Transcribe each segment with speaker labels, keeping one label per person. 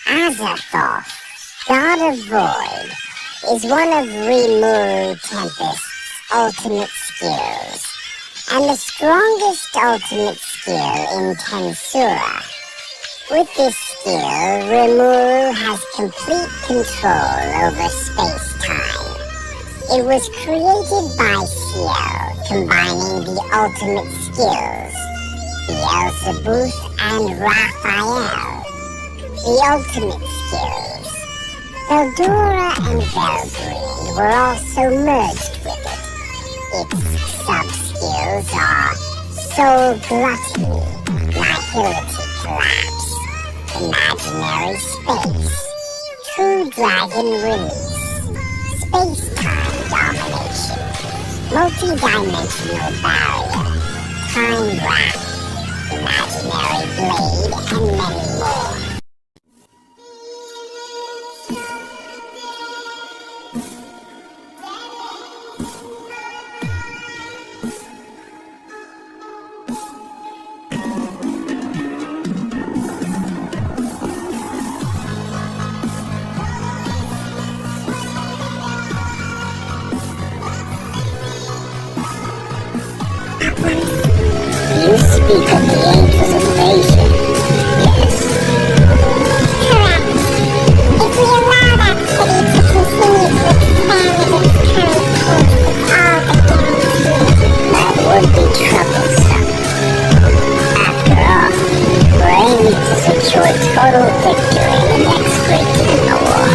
Speaker 1: Azathoth, God of Void, is one of Rimuru Tempest's ultimate skills, and the strongest ultimate skill in Tensura. With this skill, Rimuru has complete control over space-time. It was created by Ciel, combining the ultimate skills, Beelzebub and Raphael. The ultimate skills, Feldura and Veldanava, were also merged with it. Its sub-skills are Soul Gluttony, Nihility Collapse, Imaginary Space, True Dragon Release, Space-Time Domination, Multi-Dimensional Barrier, Time Wrap, Imaginary Blade, and many more. You speak of the Angels of Invasion, yes?
Speaker 2: Correct. If we allow that city to continue to expand at its current course, it's all but guaranteed.
Speaker 1: That would be troublesome. After all, we're aiming to secure total victory in the next great Chemical War.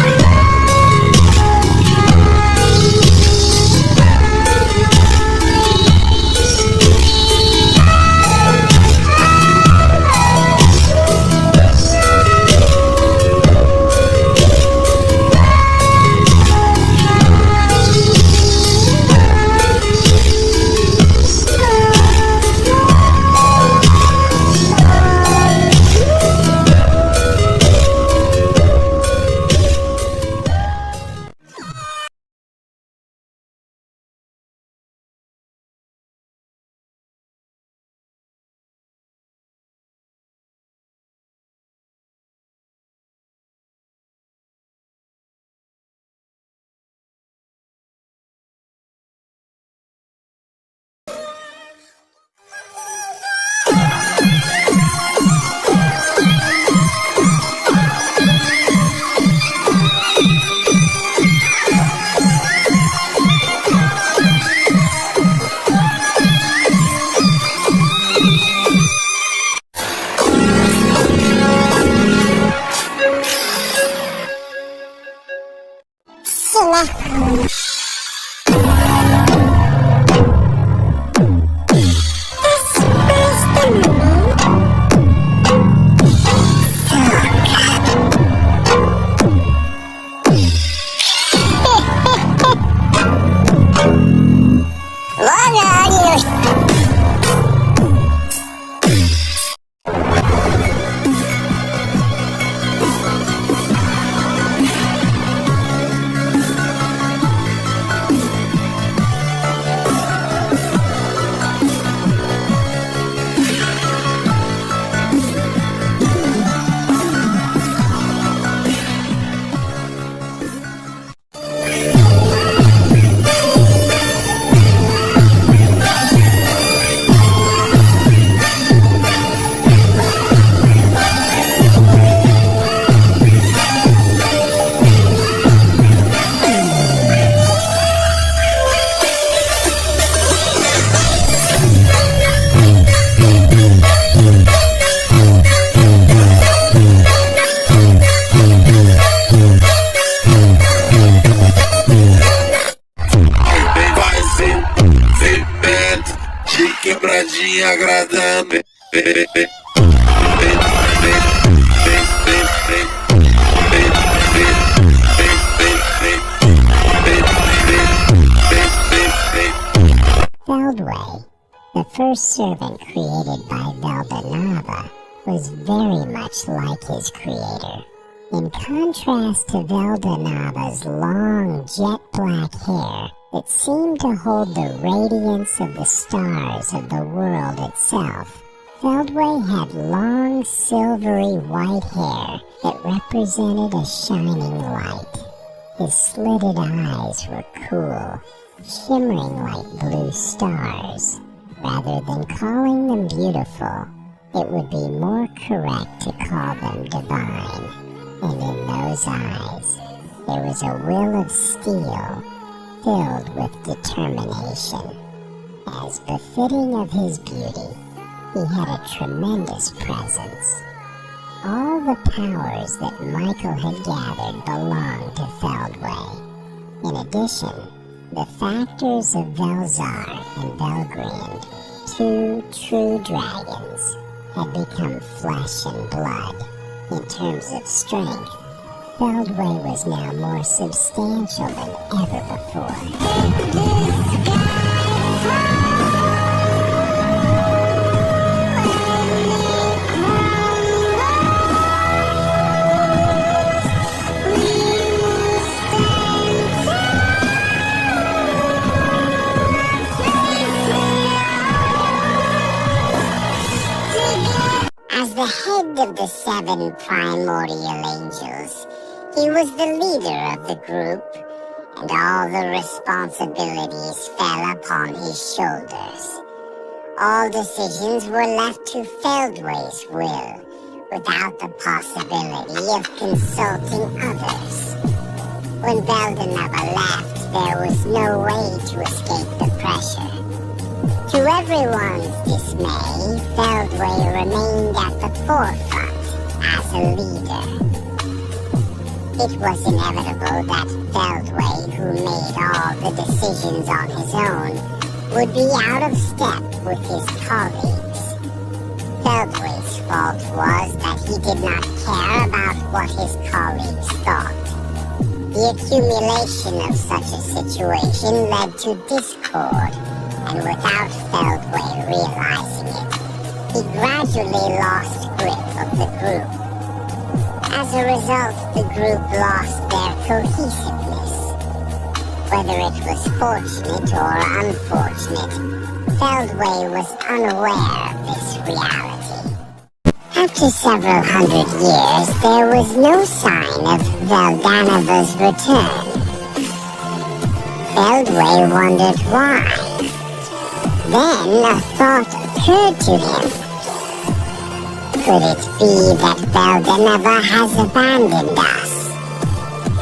Speaker 3: quebradinha agradando.
Speaker 1: Feldway, the first servant created by Veldanava, was very much like his creator. In contrast to Veldanava's long jet black hair that seemed to hold the radiance of the stars of the world itself, Feldway had long silvery white hair that represented a shining light. His slitted eyes were cool, shimmering like blue stars. Rather than calling them beautiful, it would be more correct to call them divine. And in those eyes, there was a will of steel filled with determination. As befitting of his beauty, he had a tremendous presence. All the powers that Michael had gathered belonged to Feldway. In addition, the factors of Velzar and Belgrand, two true dragons, had become flesh and blood. In terms of strength, Feldway was now more substantial than ever before.
Speaker 2: As the head of the 7 Primordial Angels, he was the leader of the group, and all the responsibilities fell upon his shoulders. All decisions were left to Feldway's will, without the possibility of consulting others. When Veldanava left, there was no way to escape the pressure. To everyone's dismay, Feldway remained at the forefront as a leader. It was inevitable that Feldway, who made all the decisions on his own, would be out of step with his colleagues. Feldway's fault was that he did not care about what his colleagues thought. The accumulation of such a situation led to discord, and without Feldway realizing it, he gradually lost grip of the group. As a result, the group lost their cohesiveness. Whether it was fortunate or unfortunate, Feldway was unaware of this reality. After several hundred years, there was no sign of Veldanava's return. Feldway wondered why. Then a thought occurred to him. Could it be that Veldanava has abandoned us?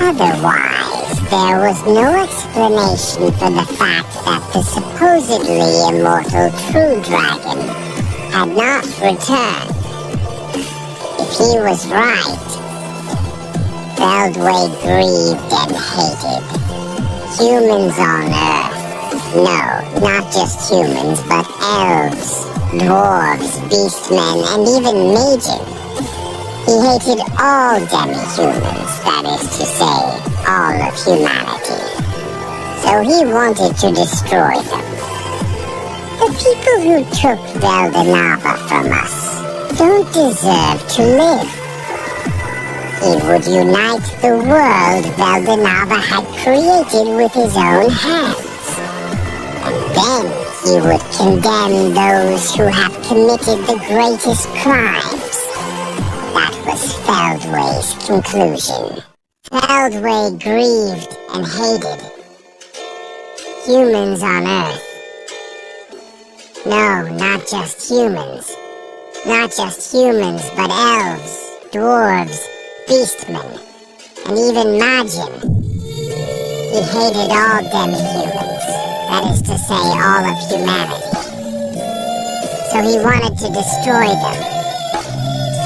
Speaker 2: Otherwise, there was no explanation for the fact that the supposedly immortal true dragon had not returned. If he was right, Feldway grieved and hated. Humans on Earth. No, not just humans, but elves, dwarves, beastmen, and even mages. He hated all demi-humans, that is to say, all of humanity. So he wanted to destroy them. The people who took Veldanava from us don't deserve to live. He would unite the world Veldanava had created with his own hands. And then he would condemn those who have committed the greatest crimes. That was Feldway's conclusion. Feldway grieved and hated humans on Earth. No, not just humans. Not just humans, but elves, dwarves, beastmen, and even Majin. He hated all demi-humans, that is to say, all of humanity. So he wanted to destroy them.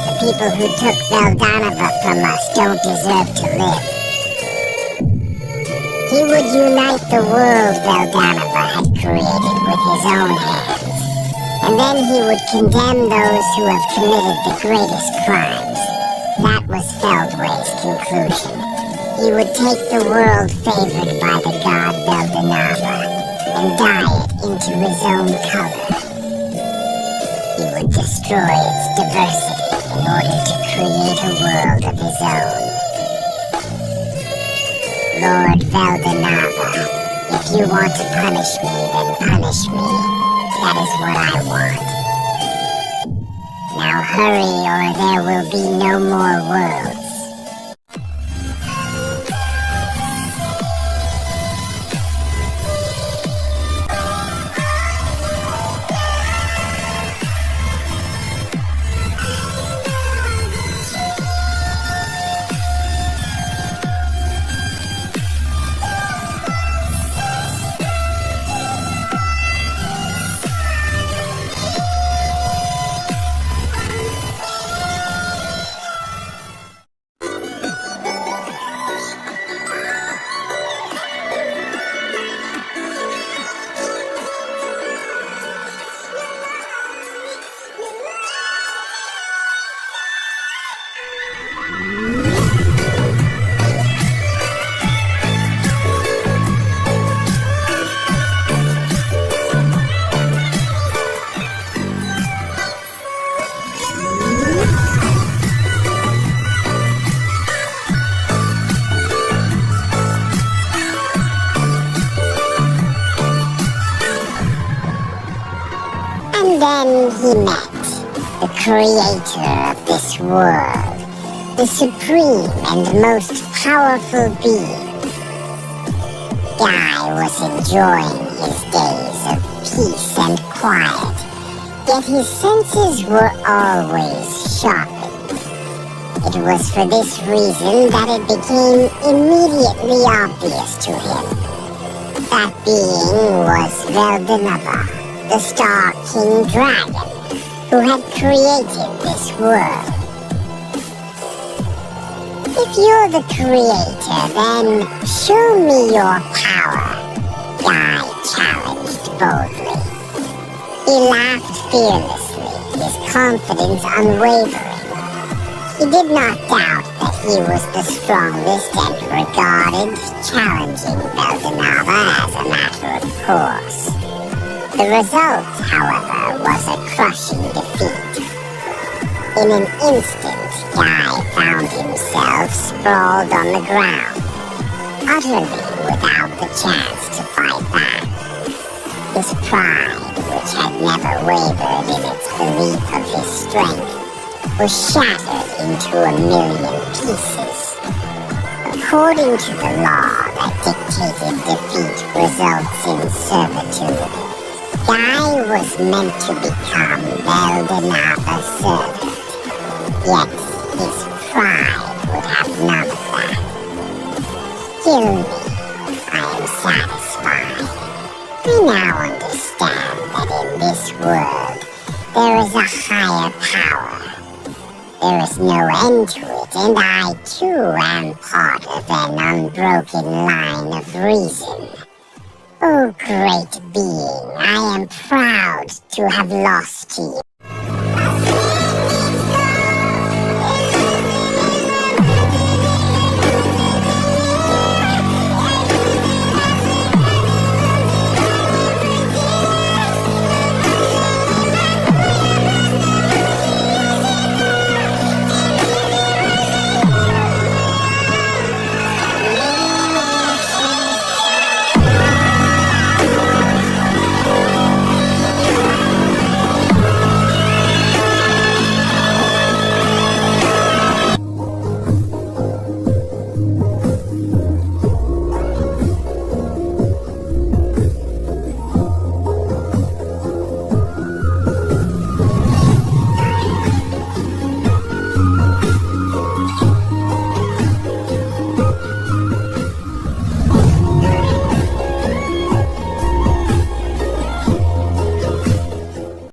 Speaker 2: The people who took Veldanava from us don't deserve to live. He would unite the world Veldanava had created with his own hands. And then he would condemn those who have committed the greatest crimes. That was Feldway's conclusion. He would take the world favored by the god Veldanava and dye it in into his own color. He would destroy its diversity in order to create a world of his own. Lord Veldanava, if you want to punish me, then punish me. That is what I want. Now hurry, or there will be no more worlds. And then he met the creator of this world, the supreme and most powerful being. Guy was enjoying his days of peace and quiet, yet his senses were always sharpened. It was for this reason that it became immediately obvious to him. That being was Veldanava, the Star King Dragon, who had created this world. If you're the creator, then show me your power, Guy challenged boldly. He laughed fearlessly, his confidence unwavering. He did not doubt that he was the strongest and regarded challenging Veldanava as a matter of course. The result, however, was a crushing defeat. In an instant, Guy found himself sprawled on the ground, utterly without the chance to fight back. His pride, which had never wavered in its belief of his strength, was shattered into a million pieces. According to the law that dictated defeat results in servitude, Guy was meant to become Veldanava's servant, yet his pride would have none of that. Kill me, I am satisfied. I now understand that in this world there is a higher power. There is no end to it, and I too am part of an unbroken line of reason. Oh, great being, I am proud to have lost to you.